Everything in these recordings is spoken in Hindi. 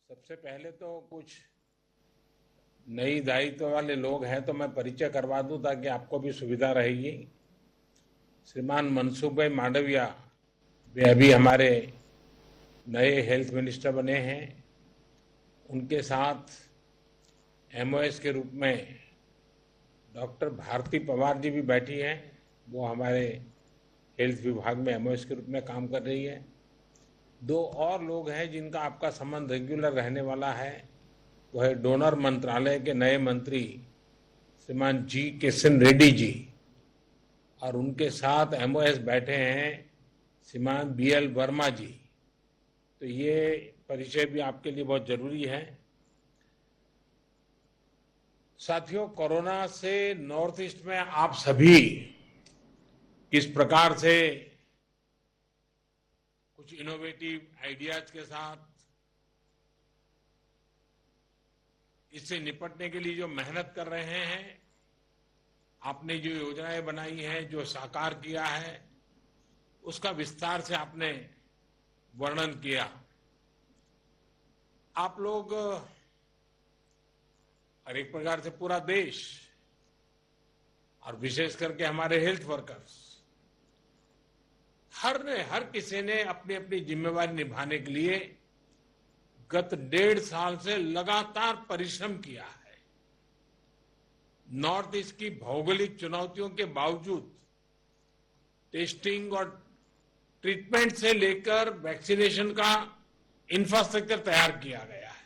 सबसे पहले तो कुछ नई दायित्व वाले लोग हैं तो मैं परिचय करवा दूं ताकि आपको भी सुविधा रहेगी। श्रीमान मनसुख भाई मांडविया वे अभी हमारे नए हेल्थ मिनिस्टर बने हैं। उनके साथ एमओएस के रूप में डॉक्टर भारती पवार जी भी बैठी हैं। वो हमारे हेल्थ विभाग में एमओएस के रूप में काम कर रही है। दो और लोग हैं जिनका आपका संबंध रेगुलर रहने वाला है। वो है डोनर मंत्रालय के नए मंत्री श्रीमान जी किशन रेड्डी जी, और उनके साथ एमओएस बैठे हैं श्रीमान बीएल वर्मा जी। तो ये परिचय भी आपके लिए बहुत जरूरी है। साथियों, कोरोना से नॉर्थ ईस्ट में आप सभी किस प्रकार से कुछ इनोवेटिव आइडियाज के साथ इससे निपटने के लिए जो मेहनत कर रहे हैं, आपने जो योजनाएं बनाई हैं, जो साकार किया है, उसका विस्तार से आपने वर्णन किया। आप लोग और एक प्रकार से पूरा देश और विशेष करके हमारे हेल्थ वर्कर्स, हर किसी ने अपनी अपनी जिम्मेवारी निभाने के लिए गत 1.5 साल से लगातार परिश्रम किया है। नॉर्थ ईस्ट की भौगोलिक चुनौतियों के बावजूद टेस्टिंग और ट्रीटमेंट से लेकर वैक्सीनेशन का इंफ्रास्ट्रक्चर तैयार किया गया है।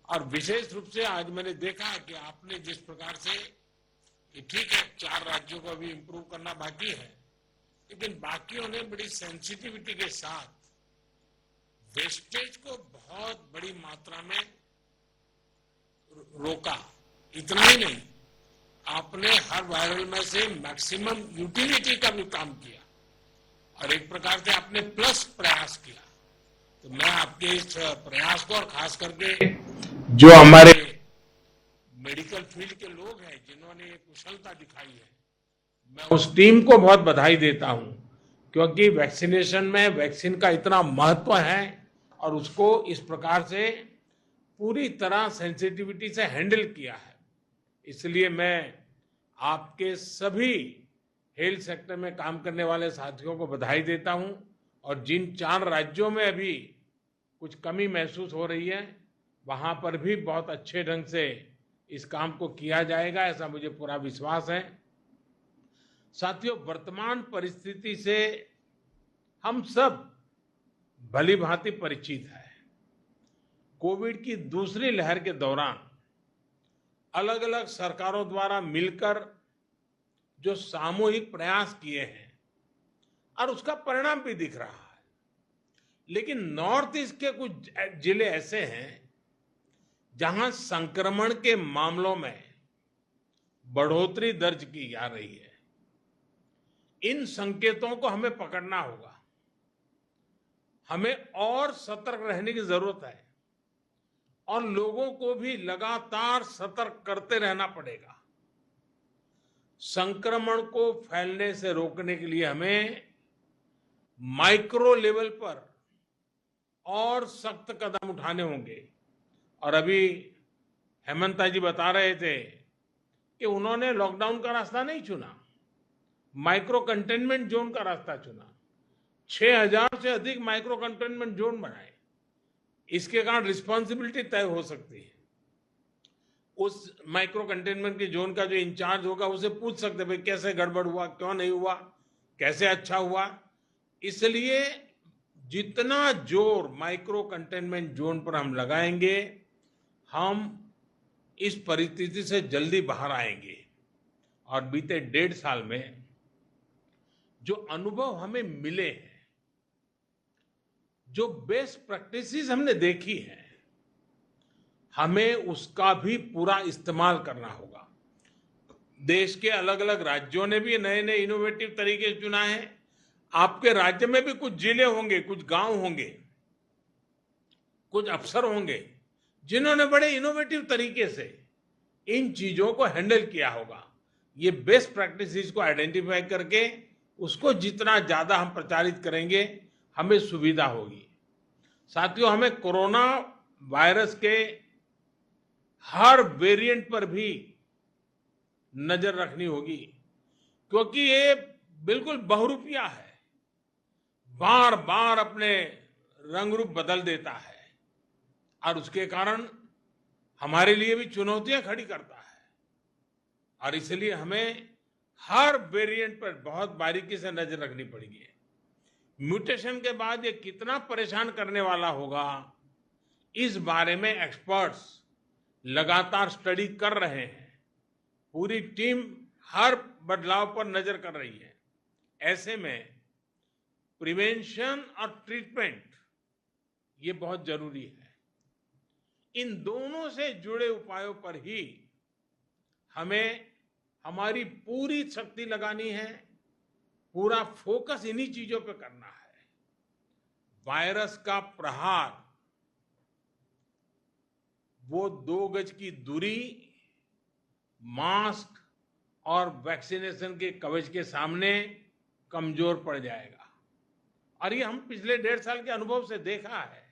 और विशेष रूप से आज मैंने देखा कि आपने जिस प्रकार से, कि ठीक है 4 राज्यों को भी इंप्रूव करना बाकी है, लेकिन बाकियों ने बड़ी सेंसिटिविटी के साथ वेस्टेज को बहुत बड़ी मात्रा में रोका। इतना ही नहीं, आपने हर वायरल में से मैक्सिमम यूटिलिटी का भी काम किया और एक प्रकार से आपने प्लस प्रयास किया। तो मैं आपके इस प्रयास को, और खास करके जो हमारे मेडिकल फील्ड के लोग हैं जिन्होंने ये कुशलता दिखाई है, मैं उस टीम को बहुत बधाई देता हूं, क्योंकि वैक्सीनेशन में वैक्सीन का इतना महत्व है और उसको इस प्रकार से पूरी तरह सेंसिटिविटी से हैंडल किया है। इसलिए मैं आपके सभी हेल्थ सेक्टर में काम करने वाले साथियों को बधाई देता हूं। और जिन 4 राज्यों में अभी कुछ कमी महसूस हो रही है, वहां पर भी बहुत अच्छे ढंग से इस काम को किया जाएगा, ऐसा मुझे पूरा विश्वास है। साथियों, वर्तमान परिस्थिति से हम सब भली भांति परिचित है। कोविड की दूसरी लहर के दौरान अलग अलग सरकारों द्वारा मिलकर जो सामूहिक प्रयास किए हैं और उसका परिणाम भी दिख रहा है। लेकिन नॉर्थ ईस्ट के कुछ जिले ऐसे हैं जहां संक्रमण के मामलों में बढ़ोतरी दर्ज की जा रही है। इन संकेतों को हमें पकड़ना होगा। हमें और सतर्क रहने की जरूरत है और लोगों को भी लगातार सतर्क करते रहना पड़ेगा। संक्रमण को फैलने से रोकने के लिए हमें माइक्रो लेवल पर और सख्त कदम उठाने होंगे। और अभी हेमंता जी बता रहे थे कि उन्होंने लॉकडाउन का रास्ता नहीं चुना, माइक्रो कंटेनमेंट जोन का रास्ता चुना। 6000 से अधिक माइक्रो कंटेनमेंट जोन बनाए। इसके कारण रिस्पॉन्सिबिलिटी तय हो सकती है। उस माइक्रो कंटेनमेंट के जोन का जो इंचार्ज होगा उसे पूछ सकते भाई कैसे गड़बड़ हुआ, क्यों नहीं हुआ, कैसे अच्छा हुआ। इसलिए जितना जोर माइक्रो कंटेनमेंट जोन पर हम लगाएंगे, हम इस परिस्थिति से जल्दी बाहर आएंगे। और बीते 1.5 साल में जो अनुभव हमें मिले हैं, जो बेस्ट प्रैक्टिसेस हमने देखी है, हमें उसका भी पूरा इस्तेमाल करना होगा। देश के अलग अलग राज्यों ने भी नए नए इनोवेटिव तरीके चुना है। आपके राज्य में भी कुछ जिले होंगे, कुछ गांव होंगे, कुछ अफसर होंगे जिन्होंने बड़े इनोवेटिव तरीके से इन चीजों को हैंडल किया होगा। ये बेस्ट प्रैक्टिसेस को आइडेंटिफाई करके उसको जितना ज्यादा हम प्रचारित करेंगे, हमें सुविधा होगी। साथियों, हमें कोरोना वायरस के हर वेरिएंट पर भी नजर रखनी होगी, क्योंकि ये बिल्कुल बहुरूपिया है, बार बार अपने रंग रूप बदल देता है और उसके कारण हमारे लिए भी चुनौतियां खड़ी करता है। और इसलिए हमें हर वेरिएंट पर बहुत बारीकी से नजर रखनी पड़ेगी। म्यूटेशन के बाद ये कितना परेशान करने वाला होगा, इस बारे में एक्सपर्ट्स लगातार स्टडी कर रहे हैं। पूरी टीम हर बदलाव पर नजर कर रही है। ऐसे में प्रिवेंशन और ट्रीटमेंट ये बहुत जरूरी है। इन दोनों से जुड़े उपायों पर ही हमें हमारी पूरी शक्ति लगानी है, पूरा फोकस इन्हीं चीजों पे करना है। वायरस का प्रहार वो 2 गज की दूरी, मास्क और वैक्सीनेशन के कवच के सामने कमजोर पड़ जाएगा। और ये हम पिछले 1.5 साल के अनुभव से देखा है।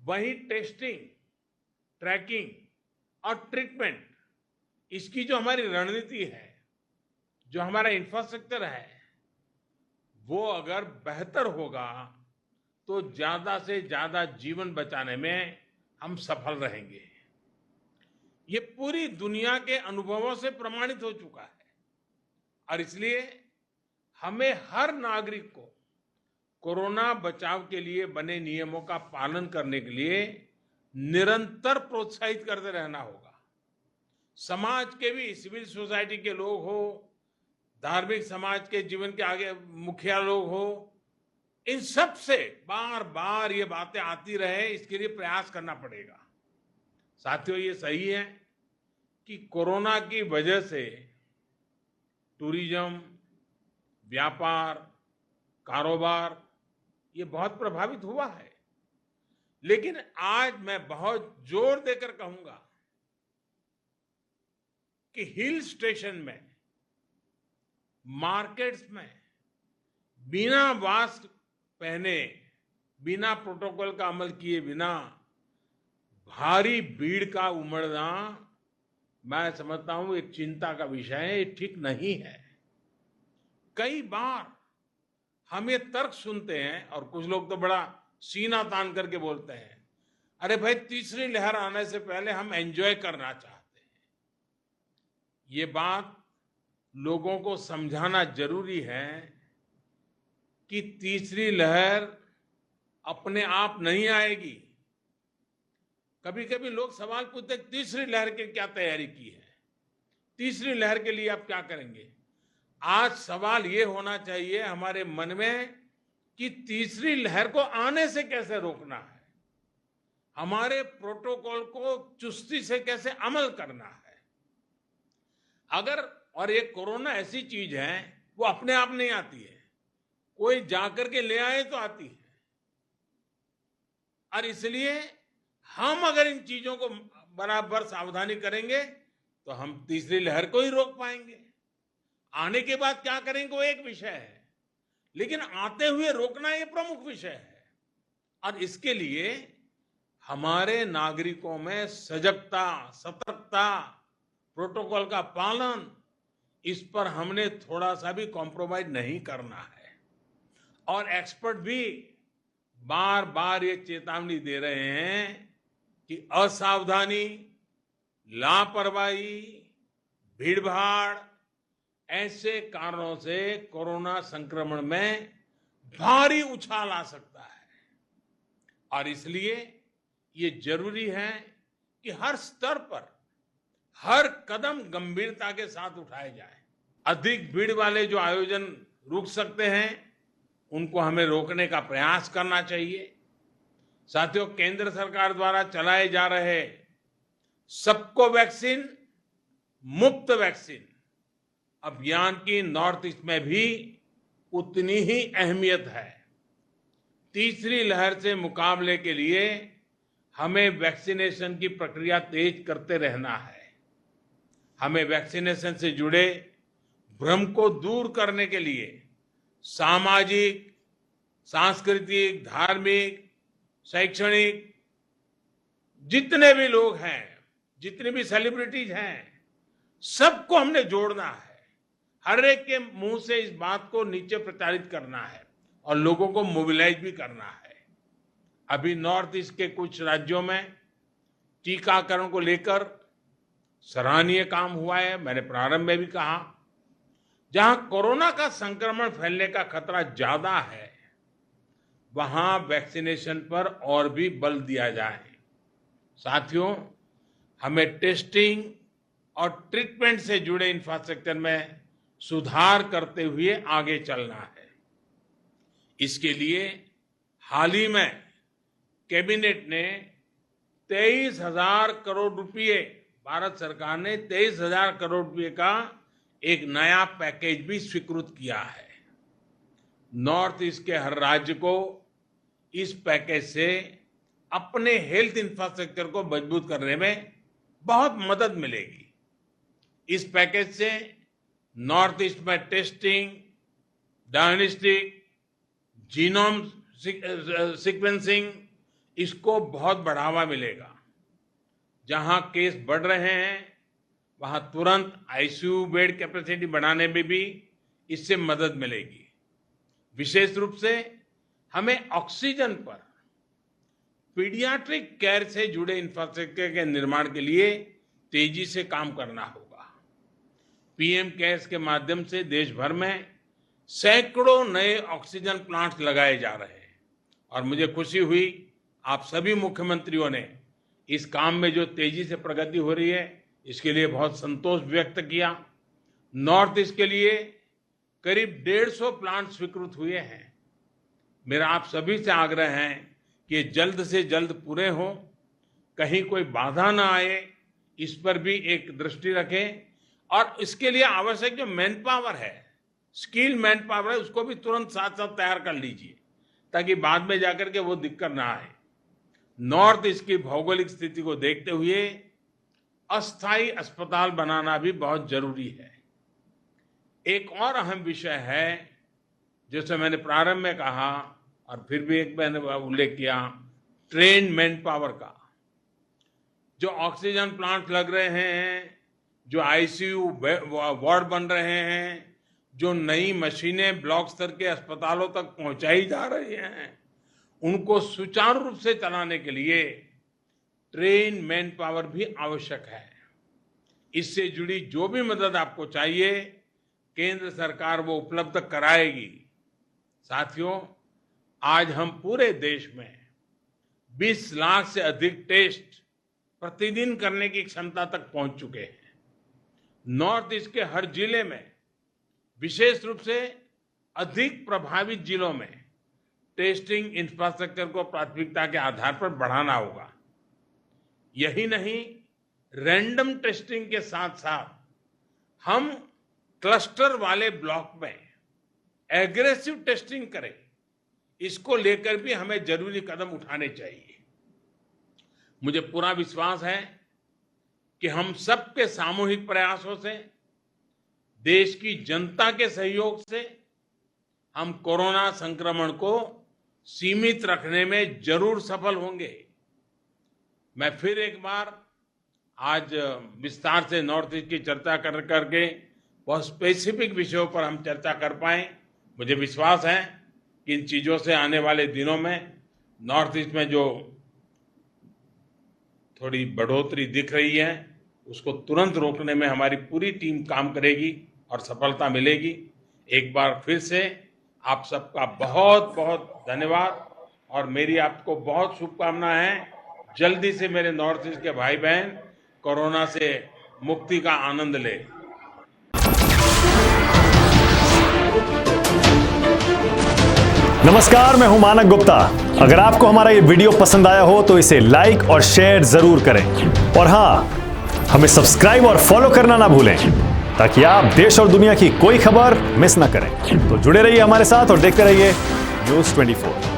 वही टेस्टिंग, ट्रैकिंग और ट्रीटमेंट, इसकी जो हमारी रणनीति है, जो हमारा इंफ्रास्ट्रक्चर है, वो अगर बेहतर होगा तो ज्यादा से ज्यादा जीवन बचाने में हम सफल रहेंगे। ये पूरी दुनिया के अनुभवों से प्रमाणित हो चुका है। और इसलिए हमें हर नागरिक को कोरोना बचाव के लिए बने नियमों का पालन करने के लिए निरंतर प्रोत्साहित करते रहना होगा। समाज के भी, सिविल सोसाइटी के लोग हो, धार्मिक समाज के जीवन के आगे मुखिया लोग हो, इन सब से बार बार ये बातें आती रहे, इसके लिए प्रयास करना पड़ेगा। साथियों, ये सही है कि कोरोना की वजह से टूरिज्म, व्यापार, कारोबार ये बहुत प्रभावित हुआ है। लेकिन आज मैं बहुत जोर देकर कहूंगा कि हिल स्टेशन में, मार्केट्स में बिना मास्क पहने, बिना प्रोटोकॉल का अमल किए बिना भारी भीड़ का उमड़ना, मैं समझता हूं एक चिंता का विषय है, ये ठीक नहीं है। कई बार हम ये तर्क सुनते हैं और कुछ लोग तो बड़ा सीना तान करके बोलते हैं, अरे भाई, तीसरी लहर आने से पहले हम एंजॉय करना चाहते हैं। ये बात लोगों को समझाना जरूरी है कि तीसरी लहर अपने आप नहीं आएगी। कभी कभी लोग सवाल पूछते हैं, तीसरी लहर की क्या तैयारी की है, तीसरी लहर के लिए आप क्या करेंगे। आज सवाल ये होना चाहिए हमारे मन में कि तीसरी लहर को आने से कैसे रोकना है, हमारे प्रोटोकॉल को चुस्ती से कैसे अमल करना है। अगर, और ये कोरोना ऐसी चीज है, वो अपने आप नहीं आती है, कोई जाकर के ले आए तो आती है। और इसलिए हम अगर इन चीजों को बराबर सावधानी करेंगे तो हम तीसरी लहर को ही रोक पाएंगे। आने के बाद क्या करेंगे वो एक विषय है, लेकिन आते हुए रोकना ये प्रमुख विषय है। और इसके लिए हमारे नागरिकों में सजगता, सतर्कता, प्रोटोकॉल का पालन, इस पर हमने थोड़ा सा भी कॉम्प्रोमाइज नहीं करना है। और एक्सपर्ट भी बार बार ये चेतावनी दे रहे हैं कि असावधानी, लापरवाही, भीड़भाड़, ऐसे कारणों से कोरोना संक्रमण में भारी उछाल आ सकता है। और इसलिए ये जरूरी है कि हर स्तर पर हर कदम गंभीरता के साथ उठाए जाए। अधिक भीड़ वाले जो आयोजन रुक सकते हैं, उनको हमें रोकने का प्रयास करना चाहिए। साथियों, केंद्र सरकार द्वारा चलाए जा रहे सबको वैक्सीन, मुफ्त वैक्सीन अभियान की नॉर्थ ईस्ट में भी उतनी ही अहमियत है। तीसरी लहर से मुकाबले के लिए हमें वैक्सीनेशन की प्रक्रिया तेज करते रहना है। हमें वैक्सीनेशन से जुड़े भ्रम को दूर करने के लिए सामाजिक, सांस्कृतिक, धार्मिक, शैक्षणिक जितने भी लोग हैं, जितनी भी सेलिब्रिटीज हैं, सबको हमने जोड़ना है। हर एक के मुंह से इस बात को नीचे प्रचारित करना है और लोगों को मोबिलाइज भी करना है। अभी नॉर्थ ईस्ट के कुछ राज्यों में टीकाकरण को लेकर सराहनीय काम हुआ है। मैंने प्रारंभ में भी कहा, जहां कोरोना का संक्रमण फैलने का खतरा ज्यादा है, वहां वैक्सीनेशन पर और भी बल दिया जाए। साथियों, हमें टेस्टिंग और ट्रीटमेंट से जुड़े इंफ्रास्ट्रक्चर में सुधार करते हुए आगे चलना है। इसके लिए हाल ही में कैबिनेट ने 23,000 करोड़ रुपए, भारत सरकार ने 23,000 करोड़ रुपए का एक नया पैकेज भी स्वीकृत किया है। नॉर्थ ईस्ट के हर राज्य को इस पैकेज से अपने हेल्थ इंफ्रास्ट्रक्चर को मजबूत करने में बहुत मदद मिलेगी। इस पैकेज से नॉर्थ ईस्ट में टेस्टिंग, डायग्नोस्टिक, जीनोम सीक्वेंसिंग, इसको बहुत बढ़ावा मिलेगा। जहां केस बढ़ रहे हैं, वहां तुरंत आईसीयू बेड कैपेसिटी बढ़ाने में भी इससे मदद मिलेगी। विशेष रूप से हमें ऑक्सीजन पर पीडियाट्रिक केयर से जुड़े इंफ्रास्ट्रक्चर के निर्माण के लिए तेजी से काम करना होगा। पीएम केयर्स के माध्यम से देश भर में सैकड़ों नए ऑक्सीजन प्लांट्स लगाए जा रहे हैं और मुझे खुशी हुई आप सभी मुख्यमंत्रियों ने इस काम में जो तेजी से प्रगति हो रही है, इसके लिए बहुत संतोष व्यक्त किया। नॉर्थ ईस्ट के लिए करीब 150 प्लांट स्वीकृत हुए हैं। मेरा आप सभी से आग्रह है कि जल्द से जल्द पूरे हों, कहीं कोई बाधा ना आए, इस पर भी एक दृष्टि रखें और इसके लिए आवश्यक जो मैन पावर है, स्किल मैन पावर है, उसको भी तुरंत साथ साथ तैयार कर लीजिए ताकि बाद में जाकर के वो दिक्कत ना आए। नॉर्थ ईस्ट की भौगोलिक स्थिति को देखते हुए अस्थायी अस्पताल बनाना भी बहुत जरूरी है। एक और अहम विषय है, जैसे मैंने प्रारंभ में कहा और फिर भी एक मैंने उल्लेख किया, ट्रेन मैन पावर का। जो ऑक्सीजन प्लांट लग रहे हैं, जो आईसीयू वार्ड बन रहे हैं, जो नई मशीनें ब्लॉक स्तर के अस्पतालों तक पहुंचाई जा रही हैं, उनको सुचारू रूप से चलाने के लिए ट्रेन मैन पावर भी आवश्यक है। इससे जुड़ी जो भी मदद आपको चाहिए, केंद्र सरकार वो उपलब्ध कराएगी। साथियों, आज हम पूरे देश में 20 लाख से अधिक टेस्ट प्रतिदिन करने की क्षमता तक पहुंच चुके हैं। नॉर्थ ईस्ट के हर जिले में, विशेष रूप से अधिक प्रभावित जिलों में, टेस्टिंग इंफ्रास्ट्रक्चर को प्राथमिकता के आधार पर बढ़ाना होगा। यही नहीं, रैंडम टेस्टिंग के साथ साथ हम क्लस्टर वाले ब्लॉक में एग्रेसिव टेस्टिंग करें, इसको लेकर भी हमें जरूरी कदम उठाने चाहिए। मुझे पूरा विश्वास है कि हम सबके सामूहिक प्रयासों से, देश की जनता के सहयोग से हम कोरोना संक्रमण को सीमित रखने में जरूर सफल होंगे। मैं फिर एक बार आज विस्तार से नॉर्थ ईस्ट की चर्चा करके बहुत स्पेसिफिक विषयों पर हम चर्चा कर पाए। मुझे विश्वास है कि इन चीजों से आने वाले दिनों में नॉर्थ ईस्ट में जो थोड़ी बढ़ोतरी दिख रही है, उसको तुरंत रोकने में हमारी पूरी टीम काम करेगी और सफलता मिलेगी। एक बार फिर से आप सबका बहुत बहुत धन्यवाद और मेरी आपको बहुत शुभकामनाएं हैं। जल्दी से मेरे नॉर्थ ईस्ट के भाई बहन कोरोना से मुक्ति का आनंद ले। नमस्कार, मैं हूं मानक गुप्ता। अगर आपको हमारा ये वीडियो पसंद आया हो तो इसे लाइक और शेयर जरूर करें और हाँ, हमें सब्सक्राइब और फॉलो करना ना भूलें ताकि आप देश और दुनिया की कोई खबर मिस ना करें। तो जुड़े रहिए हमारे साथ और देखते रहिए न्यूज़ 24।